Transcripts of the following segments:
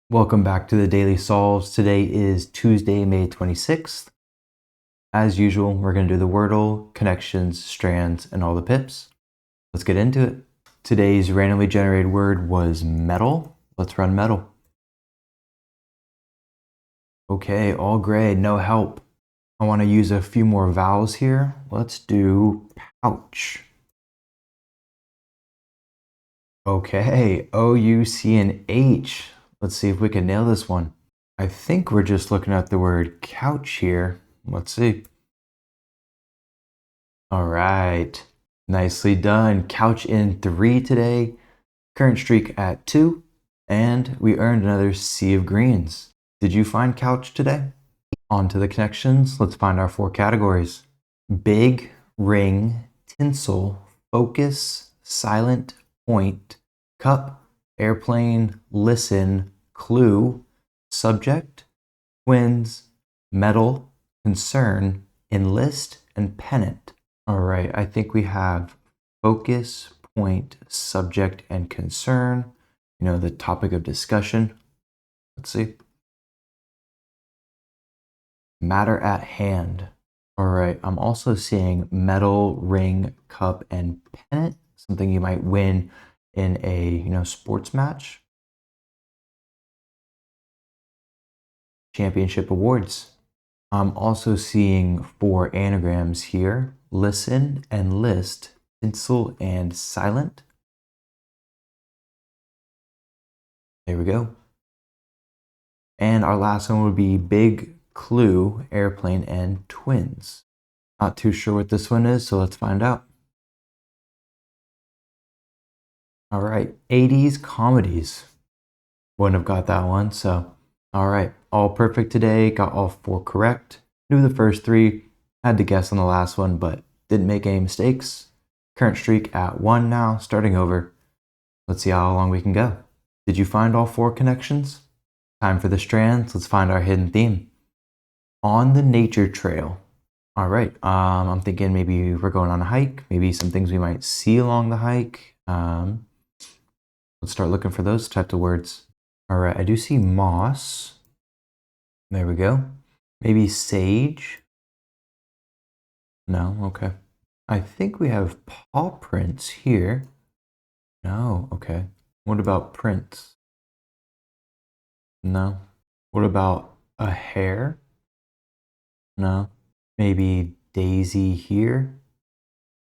Welcome back to the Daily Solves. Today is Tuesday, May 26th. As usual, we're going to do the Wordle, connections, strands, and all the pips. Let's get into it. Today's randomly generated word was metal. Let's run metal. Okay, all gray, no help. I want to use a few more vowels here. Let's do pouch. Okay, O, U, C, and H. Let's see if we can nail this one. I think we're just looking at the word couch here. Let's see. All right. Nicely done. Couch in 3 today. Current streak at 2. And we earned another sea of greens. Did you find couch today? On to the connections. Let's find our 4 categories. Big, ring, tinsel, focus, silent, point, cup, airplane, listen, clue, subject, twins, metal, concern, enlist, and pennant. All right, I think we have focus, point, subject, and concern. You know, the topic of discussion. Let's see. Matter at hand. All right, I'm also seeing medal, ring, cup, and pennant. Something you might win in a, sports match. Championship awards. I'm also seeing 4 anagrams here. Listen and list, tinsel and silent. There we go. And our last one would be big, clue, airplane, and twins. Not too sure what this one is, so let's find out. All right, 80s comedies. Wouldn't have got that one, so all right. All perfect today, got all 4 correct. Knew the first 3, had to guess on the last one, but didn't make any mistakes. Current streak at 1 now, starting over. Let's see how long we can go. Did you find all 4 connections? Time for the strands. Let's find our hidden theme. On the nature trail. All right, I'm thinking maybe we're going on a hike, maybe some things we might see along the hike. Let's start looking for those types of words. All right, I do see moss. There we go. Maybe sage. No, okay. I think we have paw prints here. No, okay. What about prints? No. What about a hair? No. Maybe daisy here?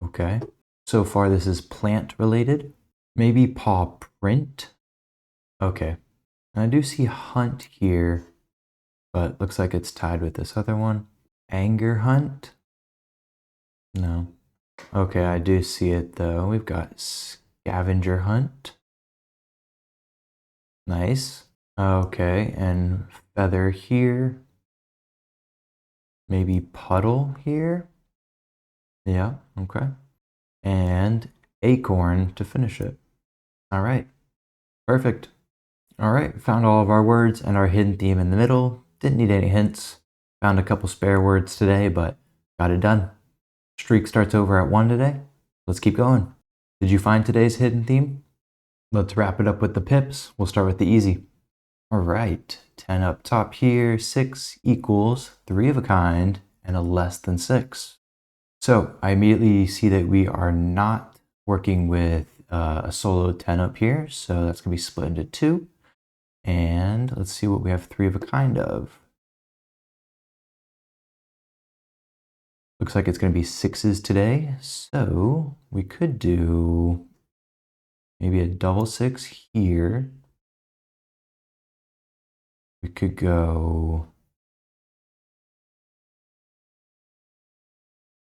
Okay. So far this is plant related. Maybe paw print? Okay. And I do see hunt here, but looks like it's tied with this other one. Anger hunt? No. Okay, I do see it though. We've got scavenger hunt. Nice. Okay, and feather here. Maybe puddle here. Yeah, okay. And acorn to finish it. All right, perfect. All right, found all of our words and our hidden theme in the middle. Didn't need any hints. Found a couple spare words today, but got it done. Streak starts over at 1 today. Let's keep going. Did you find today's hidden theme? Let's wrap it up with the pips. We'll start with the easy. All right, 10 up top here, 6 equals 3 of a kind and a less than 6. So I immediately see that we are not working with a solo 10 up here, so that's going to be split into 2. And let's see what we have 3 of a kind of. Looks like it's going to be 6s today, so we could do maybe a double 6 here. We could go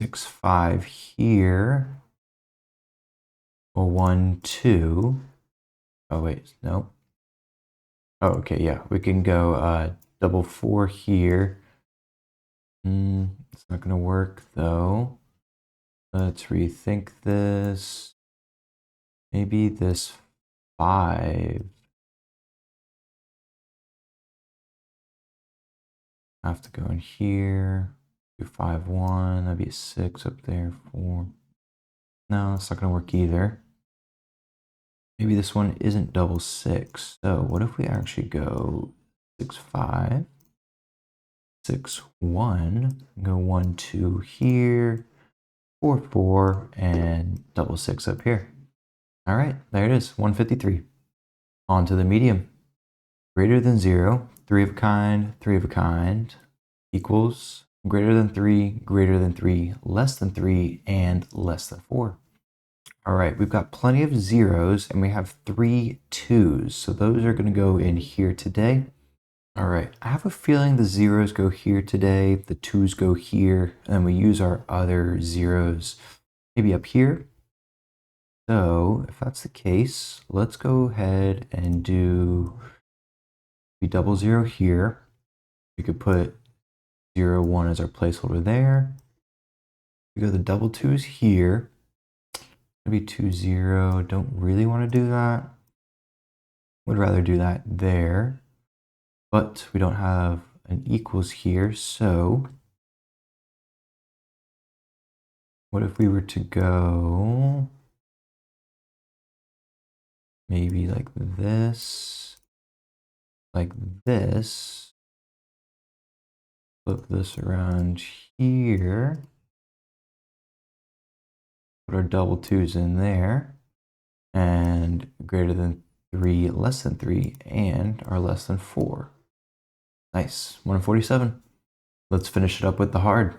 6, 5 here. A 1, 2. Oh wait, no. Oh, okay, yeah, we can go double 4 here. It's not gonna work though. Let's rethink this. Maybe this 5. I have to go in here. Do 5, 1. That'd be a 6 up there. 4. No, it's not gonna work either. maybe this one isn't double 6. So what if we actually go 6, 5, 6, 1, go 1, 2 here, 4, 4, and double 6 up here. All right, there it is, 153. On to the medium. Greater than 0, 3 of a kind, 3 of a kind, equals greater than 3, less than 3, and less than 4. All right, we've got plenty of zeros, and we have 3 2s, so those are going to go in here today. All right, I have a feeling the zeros go here today, the 2s go here, and then we use our other zeros maybe up here. So if that's the case, let's go ahead and do the double 0 here. We could put 0, 1 as our placeholder there. We go the double 2s here. Maybe 2, 0. Don't really want to do that. Would rather do that there. But we don't have an equals here, so what if we were to go maybe like this, flip this around here, put our double 2s in there, and greater than 3, less than 3, and our less than 4. Nice, 147. Let's finish it up with the hard.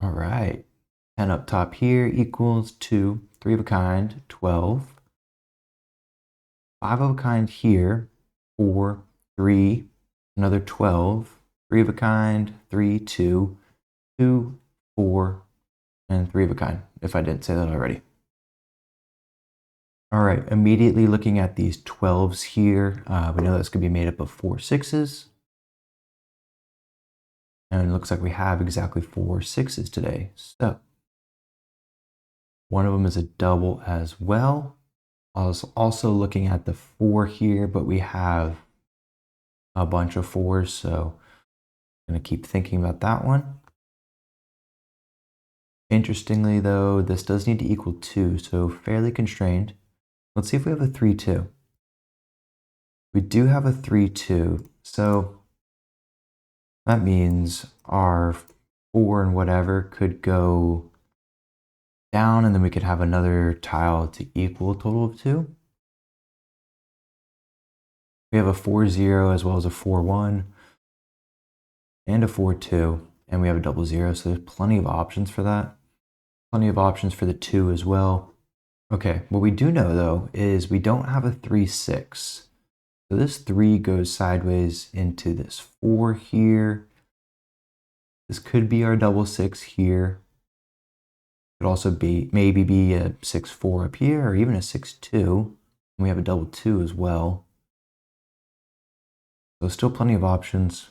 All right, 10 up top here equals 2, 3 of a kind, 12. 5 of a kind here, 4, 3, another 12, 3 of a kind, 3, 2, 2, 4, and 3 of a kind, if I didn't say that already. All right, immediately looking at these 12s here, we know that's going to be made up of 4 6s. And it looks like we have exactly 4 6s today. So one of them is a double as well. I was also looking at the 4 here, but we have a bunch of 4s, so I'm going to keep thinking about that one. Interestingly, though, this does need to equal 2, so fairly constrained. Let's see if we have a 3, 2. We do have a 3, 2, so that means our 4 and whatever could go down, and then we could have another tile to equal a total of 2. We have a 4, 0 as well as a 4, 1 and a 4, 2, and we have a double 0, so there's plenty of options for that. Plenty of options for the 2 as well. Okay, what we do know though is we don't have a 3, 6. So this 3 goes sideways into this 4 here. This could be our double 6 here. Could also be maybe be a 6, 4 up here, or even a 6, 2. And we have a double 2 as well. So still plenty of options.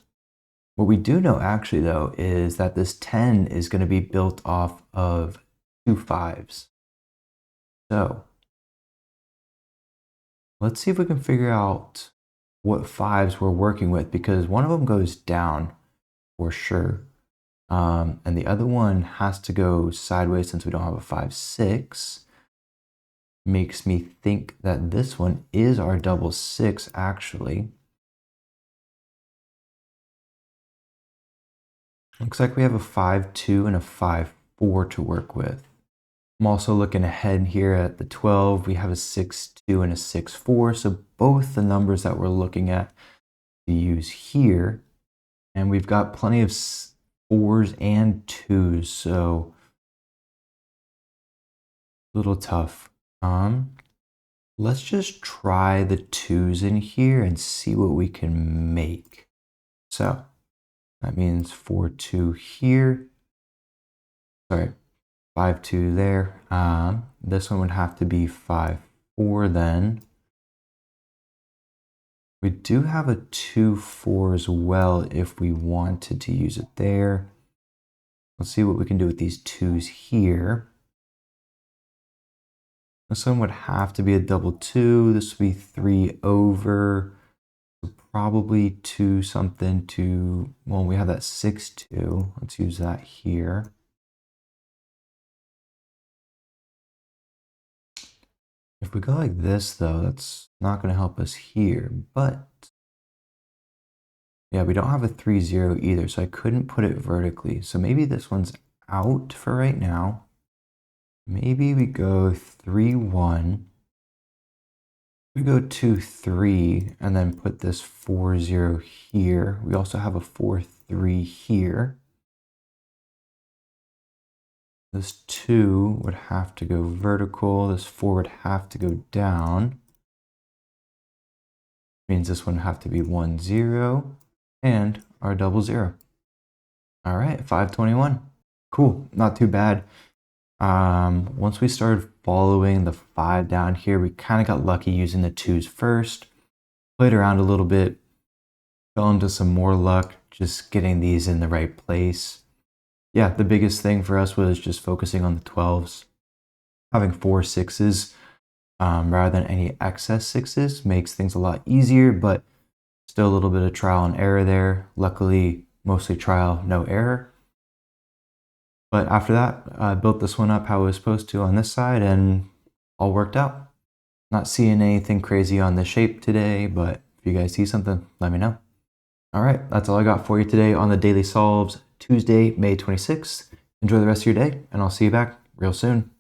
What we do know actually though is that this 10 is going to be built off of 2 5s. So let's see if we can figure out what 5s we're working with, because one of them goes down for sure. And the other one has to go sideways since we don't have a 5, 6. Makes me think that this one is our double 6 actually. Looks like we have a 5, 2 and a 5, 4 to work with. I'm also looking ahead here at the 12. We have a 6, 2 and a 6, 4. So both the numbers that we're looking at to use here. And we've got plenty of 4s and 2s, so a little tough. Let's just try the 2s in here and see what we can make. So that means 4, 2 here. Sorry, 5, 2 there. This one would have to be 5, 4 then. We do have a 2, 4 as well if we wanted to use it there. Let's see what we can do with these 2s here. This one would have to be a double 2. This would be 3 over. So probably 2 something to, well, we have that 6, 2. Let's use that here. If we go like this, though, that's not going to help us here. But yeah, we don't have a 3, 0 either, so I couldn't put it vertically. So maybe this one's out for right now. Maybe we go 3, 1. We go 2, 3, and then put this 4, 0 here. We also have a 4, 3 here. This 2 would have to go vertical. This 4 would have to go down. Means this one would have to be 1, 0, and our double 0. All right, 521. Cool, not too bad. Once we started following the 5 down here, we kind of got lucky using the 2s first. Played around a little bit, fell into some more luck, just getting these in the right place. Yeah, the biggest thing for us was just focusing on the 12s. Having 4 6s rather than any excess 6s makes things a lot easier, but still a little bit of trial and error there. Luckily, mostly trial, no error. But after that, I built this one up how it was supposed to on this side, and all worked out. Not seeing anything crazy on the shape today, but if you guys see something, let me know. All right, that's all I got for you today on the Daily Solves, Tuesday, May 26th. Enjoy the rest of your day, and I'll see you back real soon.